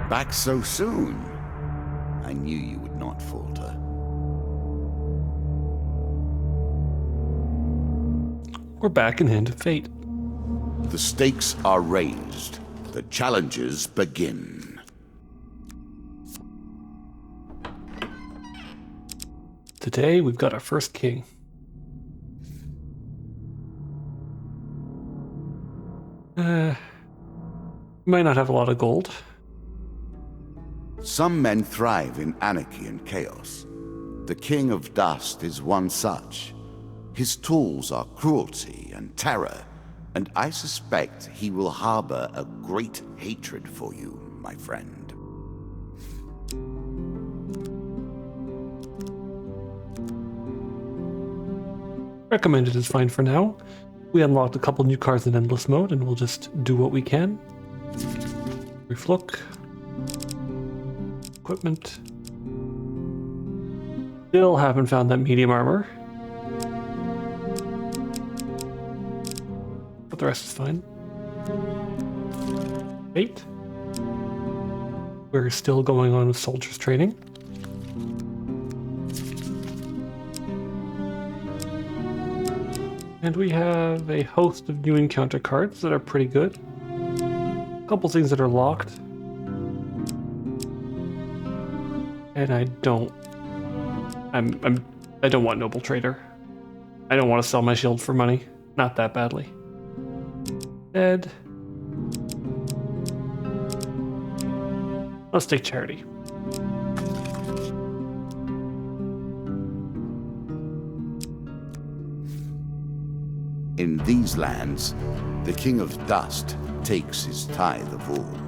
Back so soon? I knew you would not falter. We're back in Hand of Fate. The stakes are raised. The challenges begin. Today, we've got our first king. Might not have a lot of gold. Some men thrive in anarchy and chaos. The King of Dust is one such. His tools are cruelty and terror, and I suspect he will harbor a great hatred for you, my friend. Recommended is fine for now. We unlocked a couple new cards in Endless Mode, and we'll just do what we can. Brief look. Equipment. Still haven't found that medium armor. But the rest is fine. Fate. We're still going on with soldiers training. And we have a host of new encounter cards that are pretty good. A couple things that are locked. And I don't want Noble Trader. I don't want to sell my shield for money. Not that badly. Dead. Let's take Charity. In these lands, the King of Dust takes his tithe of all.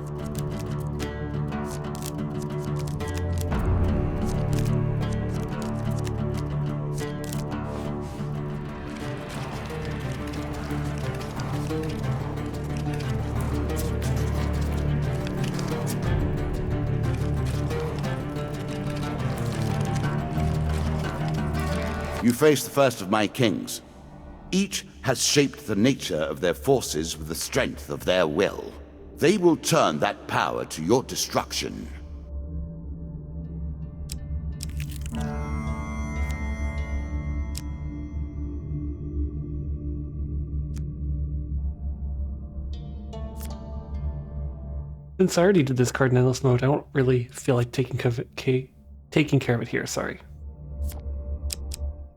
You face the first of my kings. Each has shaped the nature of their forces with the strength of their will. They will turn that power to your destruction. Since I already did this card in Endless Mode, I don't really feel like taking care of it here, sorry.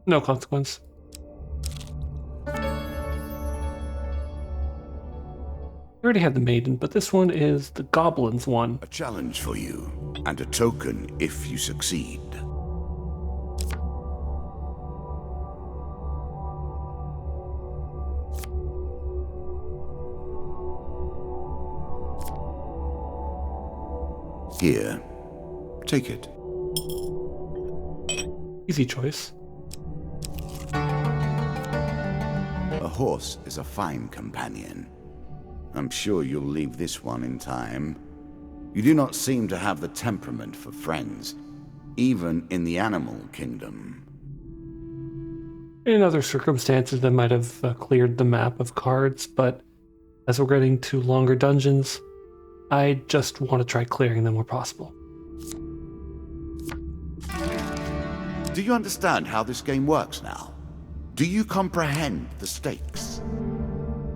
No consequence. I already had the Maiden, but this one is the Goblin's one. A challenge for you, and a token if you succeed. Here, take it. Easy choice. A horse is a fine companion. I'm sure you'll leave this one in time. You do not seem to have the temperament for friends, even in the animal kingdom. In other circumstances, I might have cleared the map of cards, but as we're getting to longer dungeons, I just want to try clearing them where possible. Do you understand how this game works now? Do you comprehend the stakes?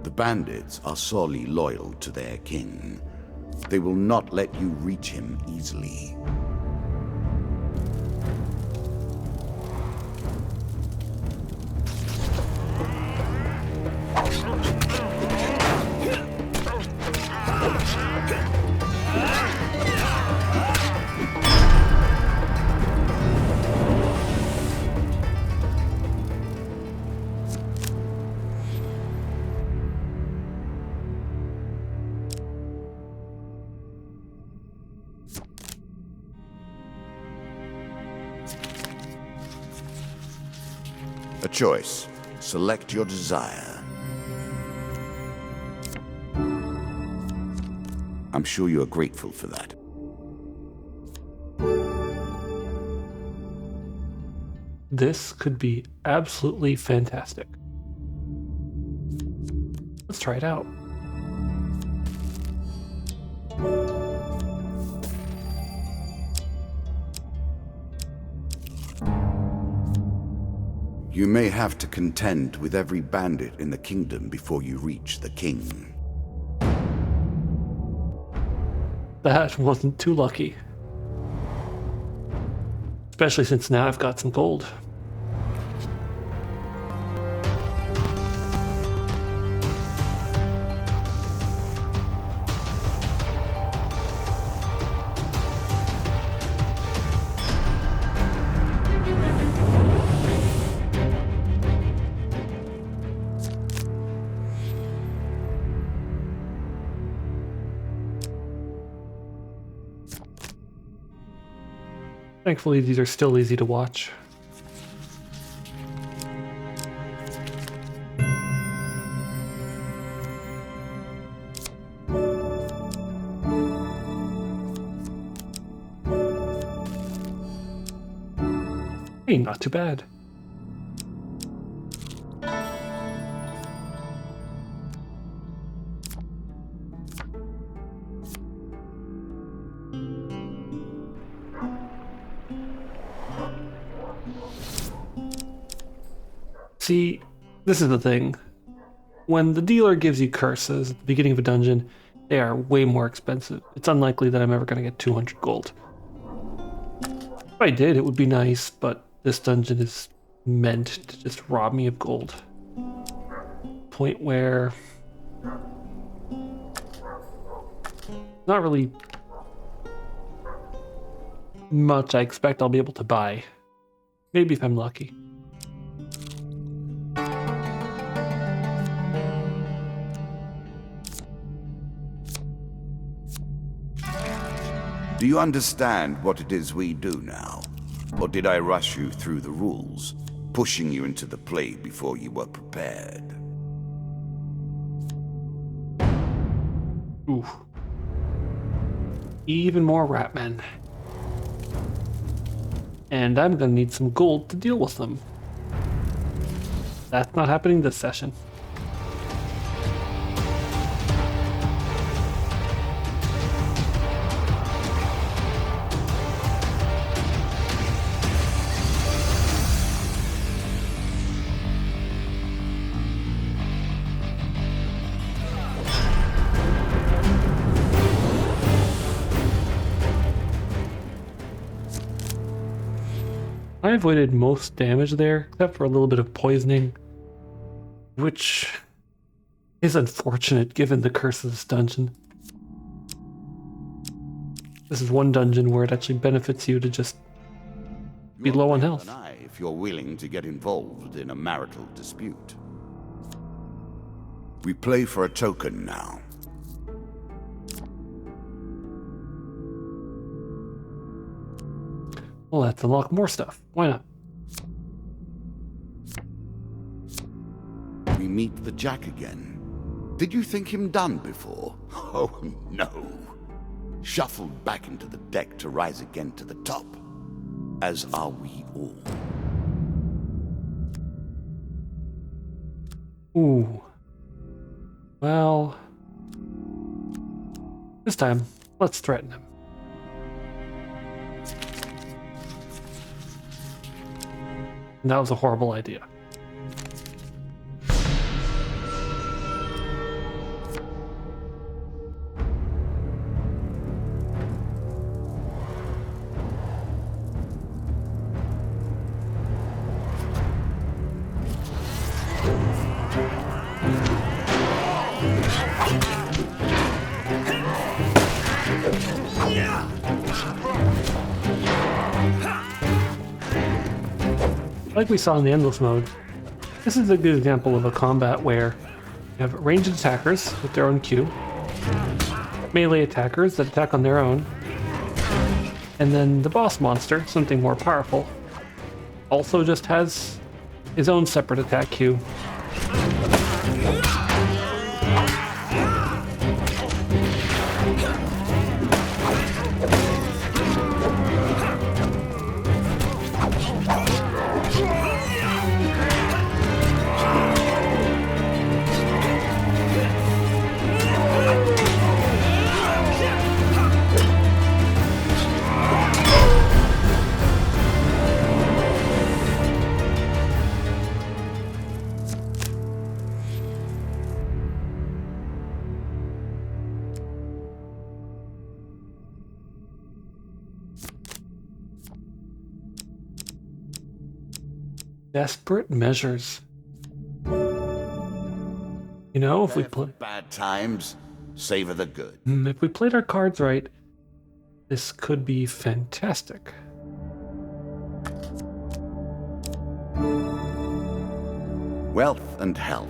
The bandits are sorely loyal to their king. They will not let you reach him easily. A choice. Select your desire. I'm sure you are grateful for that. This could be absolutely fantastic. Let's try it out. You may have to contend with every bandit in the kingdom before you reach the king. That wasn't too lucky. Especially since now I've got some gold. Thankfully, these are still easy to watch. Hey, not too bad. See, this is the thing. When the dealer gives you curses at the beginning of a dungeon, they are way more expensive. It's unlikely that I'm ever going to get 200 gold. If I did, it would be nice, but this dungeon is meant to just rob me of gold. Point where... not really much I expect I'll be able to buy. Maybe if I'm lucky. Do you understand what it is we do now? Or did I rush you through the rules, pushing you into the play before you were prepared? Ooh. Even more ratmen. And I'm gonna need some gold to deal with them. That's not happening this session. I avoided most damage there, except for a little bit of poisoning, which is unfortunate given the curse of this dungeon. This is one dungeon where it actually benefits you to just be low on health. If you're willing to get involved in a marital dispute. We play for a token now. Well, let's unlock more stuff. Why not? We meet the Jack again. Did you think him done before? Oh, no. Shuffled back into the deck to rise again to the top. As are we all. Ooh. Well... this time, let's threaten him. And that was a horrible idea. Like we saw in the Endless mode, this is a good example of a combat where you have ranged attackers with their own Q, melee attackers that attack on their own, and then the boss monster, something more powerful, also just has his own separate attack queue. Desperate measures. You know, if we Prepare for bad times, savor the good. if we played our cards right, this could be fantastic. Wealth and health,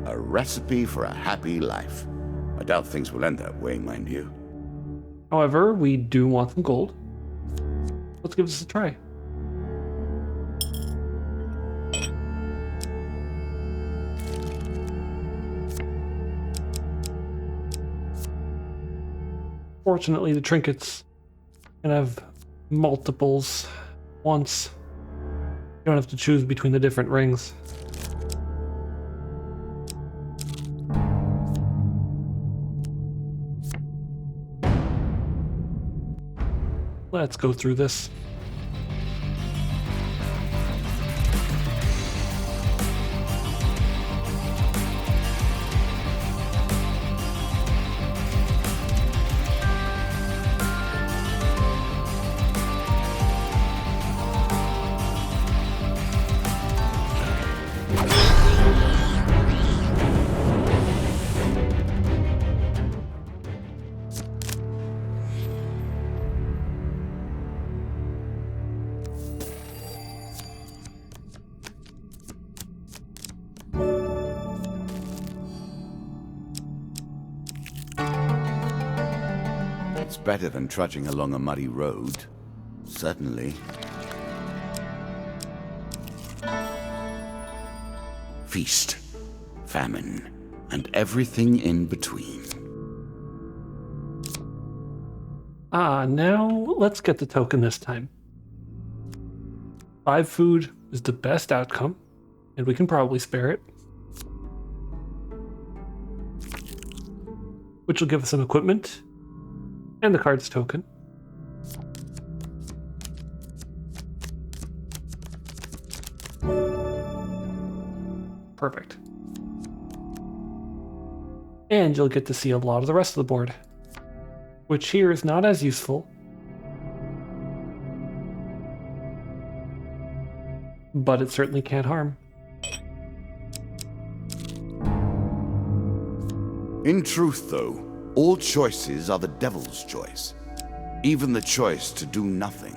a recipe for a happy life. I doubt things will end that way, mind you. However, we do want some gold. Let's give this a try. Fortunately, the trinkets can have multiples once. You don't have to choose between the different rings. Let's go through this. It's better than trudging along a muddy road. Certainly. Feast, famine, and everything in between. Now let's get the token this time. 5 food is the best outcome, and we can probably spare it. Which will give us some equipment and the cards token. Perfect. And you'll get to see a lot of the rest of the board, which here is not as useful, but it certainly can't harm. In truth, though, all choices are the devil's choice. Even the choice to do nothing.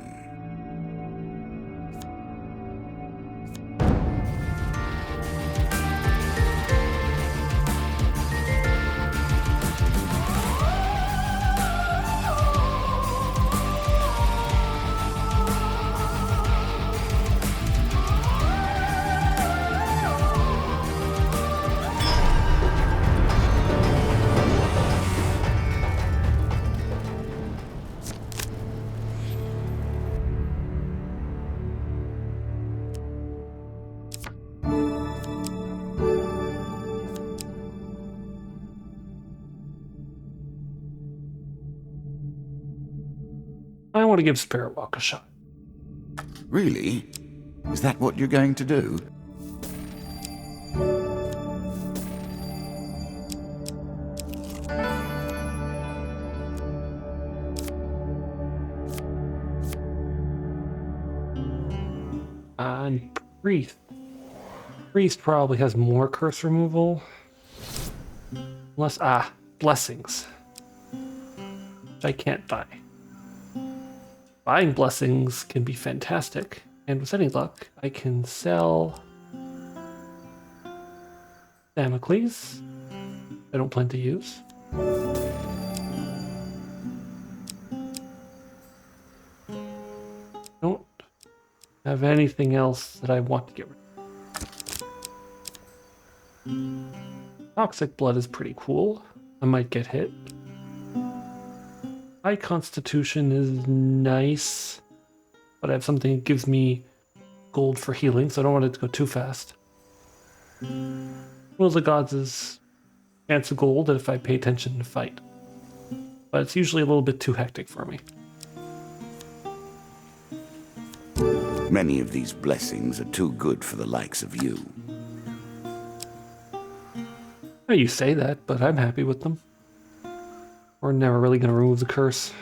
I want to give Spirit Walk a shot. Really? Is that what you're going to do? And Priest. Priest probably has more curse removal. Unless, blessings. Which I can't buy. Buying blessings can be fantastic, and with any luck, I can sell Damocles. I don't plan to use. Don't have anything else that I want to get rid of. Toxic Blood is pretty cool. I might get hit. High Constitution is nice, but I have something that gives me gold for healing, so I don't want it to go too fast. Will of the Gods is chance of gold if I pay attention to fight, but it's usually a little bit too hectic for me. Many of these blessings are too good for the likes of you. Oh, you say that, but I'm happy with them. We're never really going to remove the curse.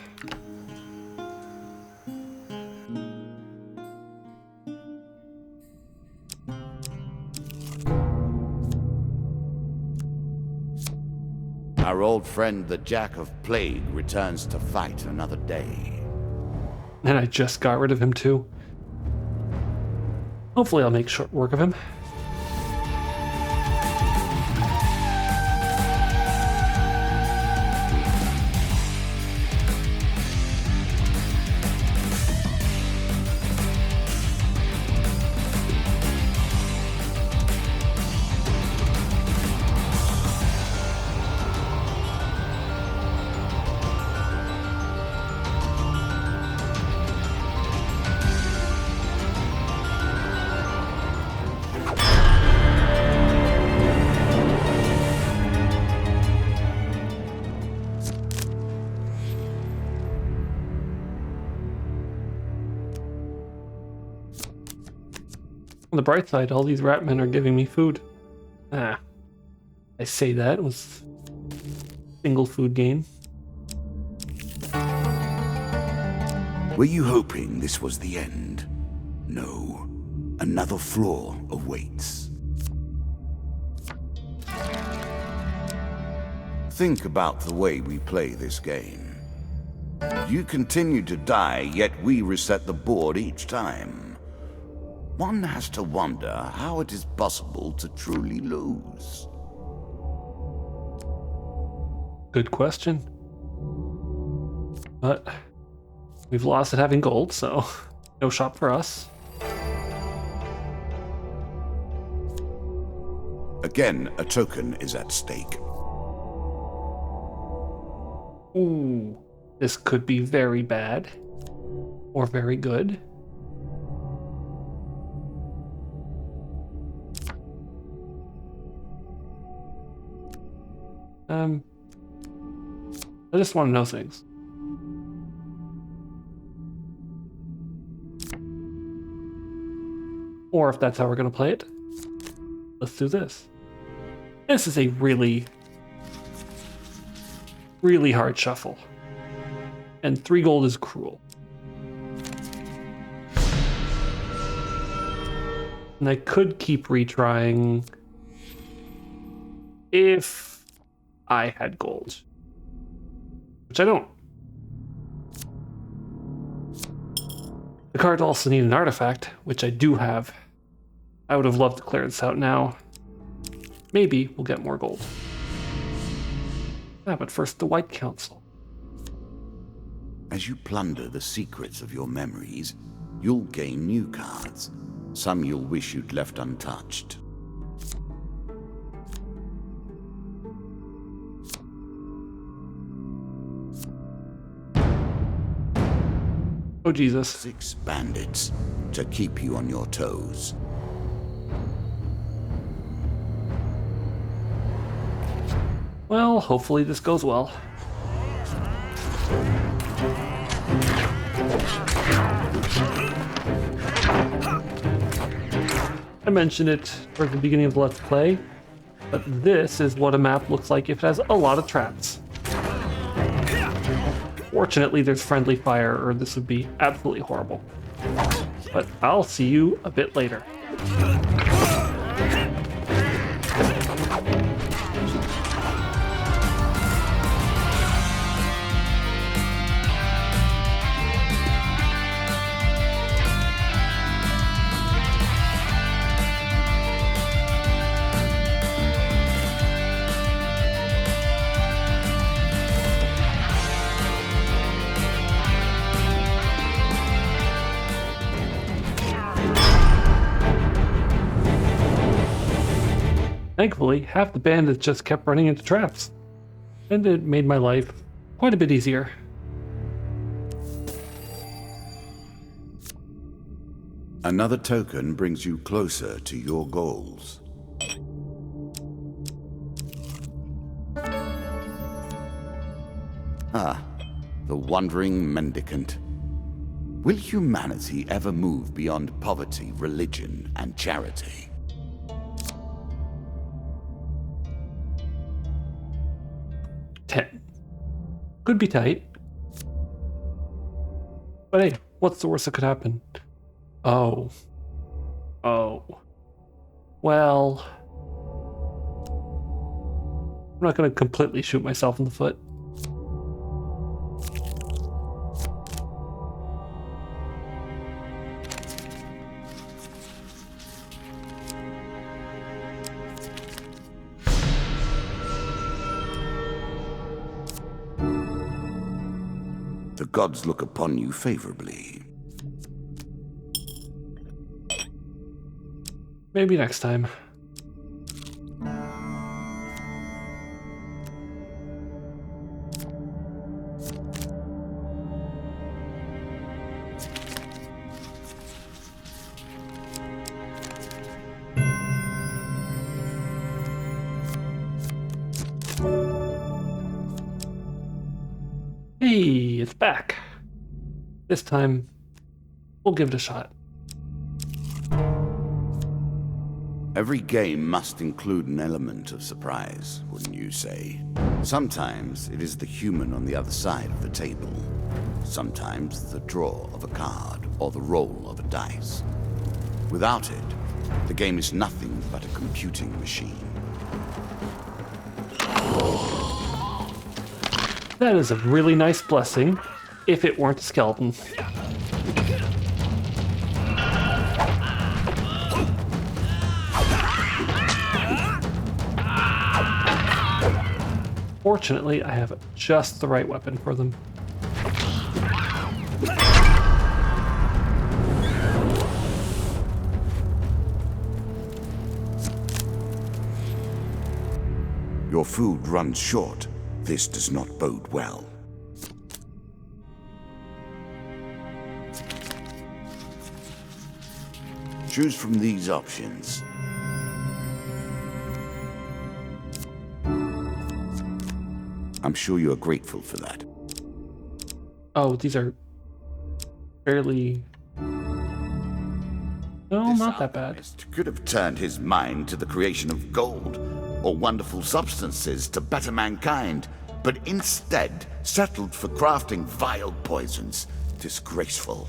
our old friend the Jack of Plague returns to fight another day. And I just got rid of him too. Hopefully I'll make short work of him. On the bright side, all these rat men are giving me food. I say that was single food gain. Were you hoping this was the end? No. Another flaw awaits. Think about the way we play this game. You continue to die, yet we reset the board each time. One has to wonder how it is possible to truly lose. Good question. But we've lost at having gold, so no shop for us. Again, a token is at stake. Ooh, this could be very bad. Or very good. I just want to know things. Or if that's how we're going to play it, let's do this. This is a really, really hard shuffle. And 3 gold is cruel. And I could keep retrying if I had gold. Which I don't. The cards also need an artifact, which I do have. I would have loved to clear this out now. Maybe we'll get more gold. But first, the White Council. As you plunder the secrets of your memories, you'll gain new cards. Some you'll wish you'd left untouched. Oh, Jesus. 6 bandits to keep you on your toes. Well, hopefully this goes well. I mentioned it towards the beginning of the Let's Play, but this is what a map looks like if it has a lot of traps. Fortunately, there's friendly fire, or this would be absolutely horrible. But I'll see you a bit later. Thankfully, half the bandits just kept running into traps, and it made my life quite a bit easier. Another token brings you closer to your goals. Ah, the wandering mendicant. Will humanity ever move beyond poverty, religion, and charity? Could be tight. But hey, what's the worst that could happen? Oh. Well. I'm not going to completely shoot myself in the foot. The gods look upon you favorably. Maybe next time. Hey, it's back. This time, we'll give it a shot. Every game must include an element of surprise, wouldn't you say? Sometimes it is the human on the other side of the table. Sometimes the draw of a card or the roll of a dice. Without it, the game is nothing but a computing machine. That is a really nice blessing, if it weren't a skeleton. Fortunately, I have just the right weapon for them. Your food runs short. This does not bode well. Choose from these options. I'm sure you are grateful for that. Oh, these are fairly... No, This not that bad. alchemist could have turned his mind to the creation of gold or wonderful substances to better mankind, but instead settled for crafting vile poisons. Disgraceful.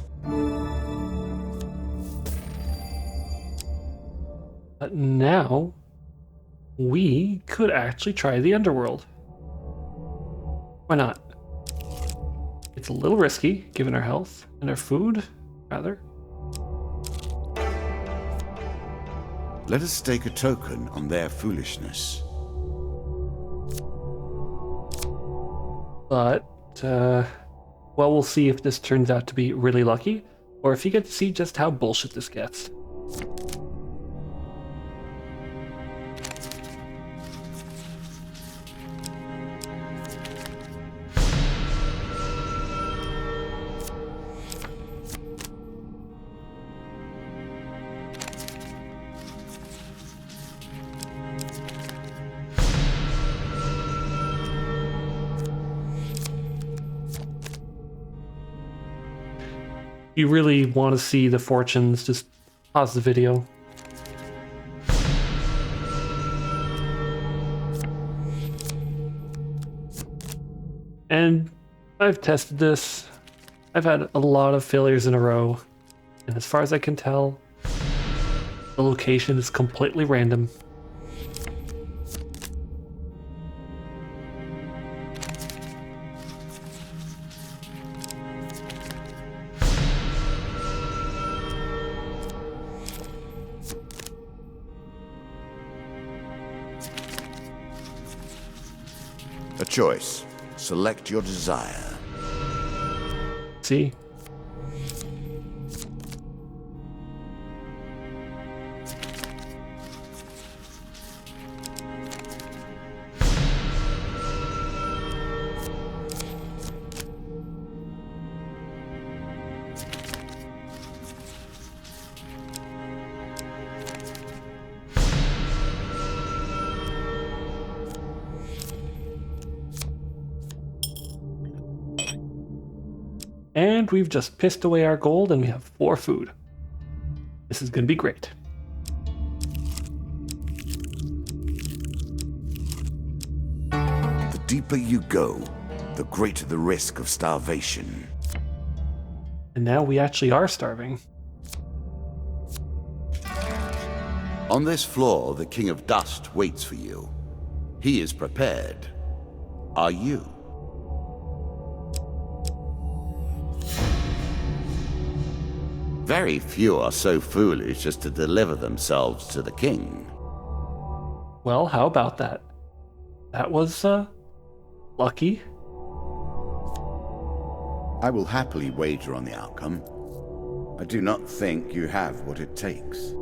But now, we could actually try the Underworld. Why not? It's a little risky, given our health, and our food, rather. Let us stake a token on their foolishness. But, well, we'll see if this turns out to be really lucky, or if you get to see just how bullshit this gets. You really want to see the fortunes, just pause the video. And I've tested this. I've had a lot of failures in a row. And as far as I can tell, the location is completely random. A choice. Select your desire. See? And we've just pissed away our gold and we have 4 food. This is going to be great. The deeper you go, the greater the risk of starvation. And now we actually are starving. On this floor, the King of Dust waits for you. He is prepared. Are you? Very few are so foolish as to deliver themselves to the king. Well, how about that? That was, lucky. I will happily wager on the outcome. I do not think you have what it takes.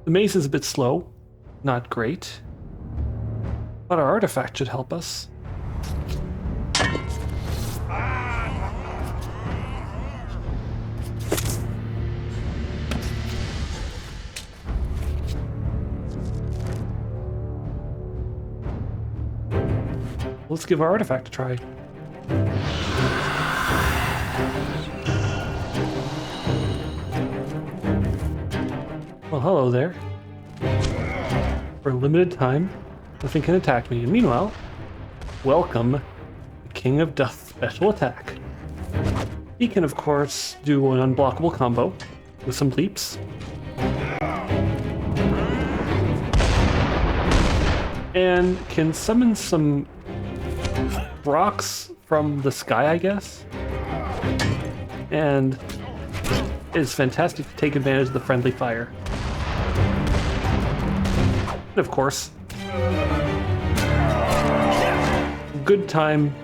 The maze is a bit slow, not great, but our artifact should help us. Let's give our artifact a try. Well, hello there. For a limited time, nothing can attack me. And meanwhile, welcome the King of Dust special attack. He can, of course, do an unblockable combo with some leaps. And can summon some rocks from the sky, I guess. And is fantastic to take advantage of the friendly fire. And of course, good time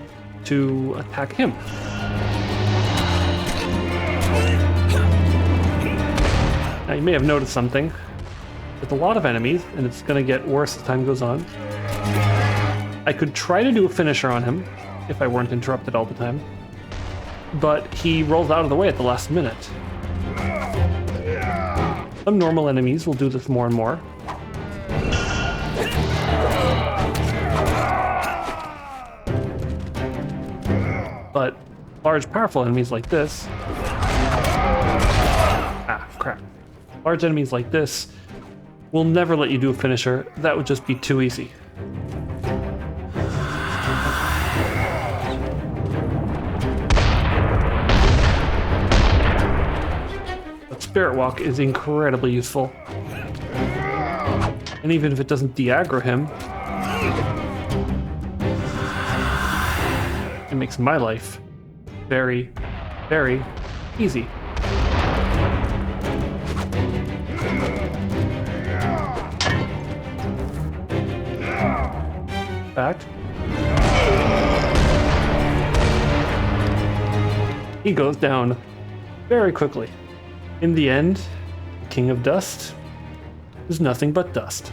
to attack him. Now you may have noticed something. With a lot of enemies, and it's going to get worse as time goes on, I could try to do a finisher on him if I weren't interrupted all the time, but he rolls out of the way at the last minute. Some normal enemies will do this more and more. But large, powerful enemies like this... Ah, crap. Large enemies like this will never let you do a finisher. That would just be too easy. But Spirit Walk is incredibly useful. And even if it doesn't de-aggro him, it makes my life very, very easy. Fact. He goes down very quickly. In the end, the King of Dust is nothing but dust.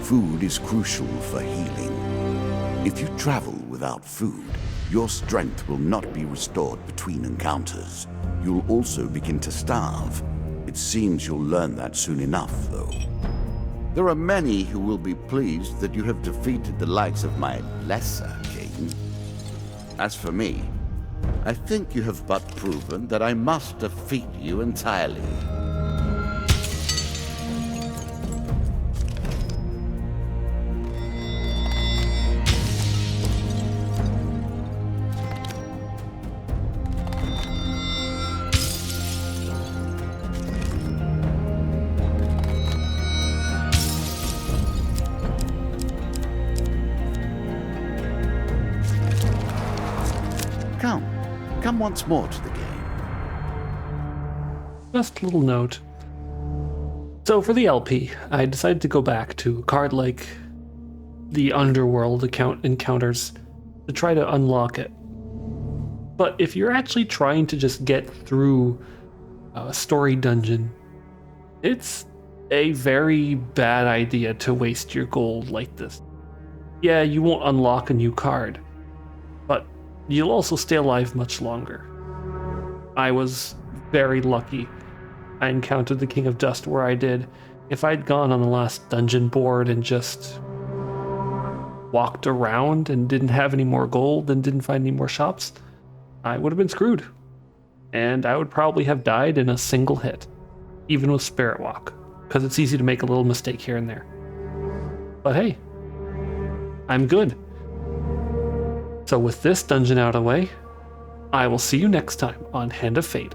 Food is crucial for healing. If you travel without food, your strength will not be restored between encounters. You'll also begin to starve. It seems you'll learn that soon enough, though. There are many who will be pleased that you have defeated the likes of my lesser king. As for me, I think you have but proven that I must defeat you entirely. Come once more to the game. Just a little note. So for the LP, I decided to go back to a card like the Underworld encounters to try to unlock it. But if you're actually trying to just get through a story dungeon, it's a very bad idea to waste your gold like this. Yeah, you won't unlock a new card, but you'll also stay alive much longer. I was very lucky I encountered the King of Dust where I did. If I'd gone on the last dungeon board and just walked around and didn't have any more gold and didn't find any more shops, I would have been screwed. And I would probably have died in a single hit, even with Spirit Walk, because it's easy to make a little mistake here and there. But hey, I'm good. So with this dungeon out of the way, I will see you next time on Hand of Fate.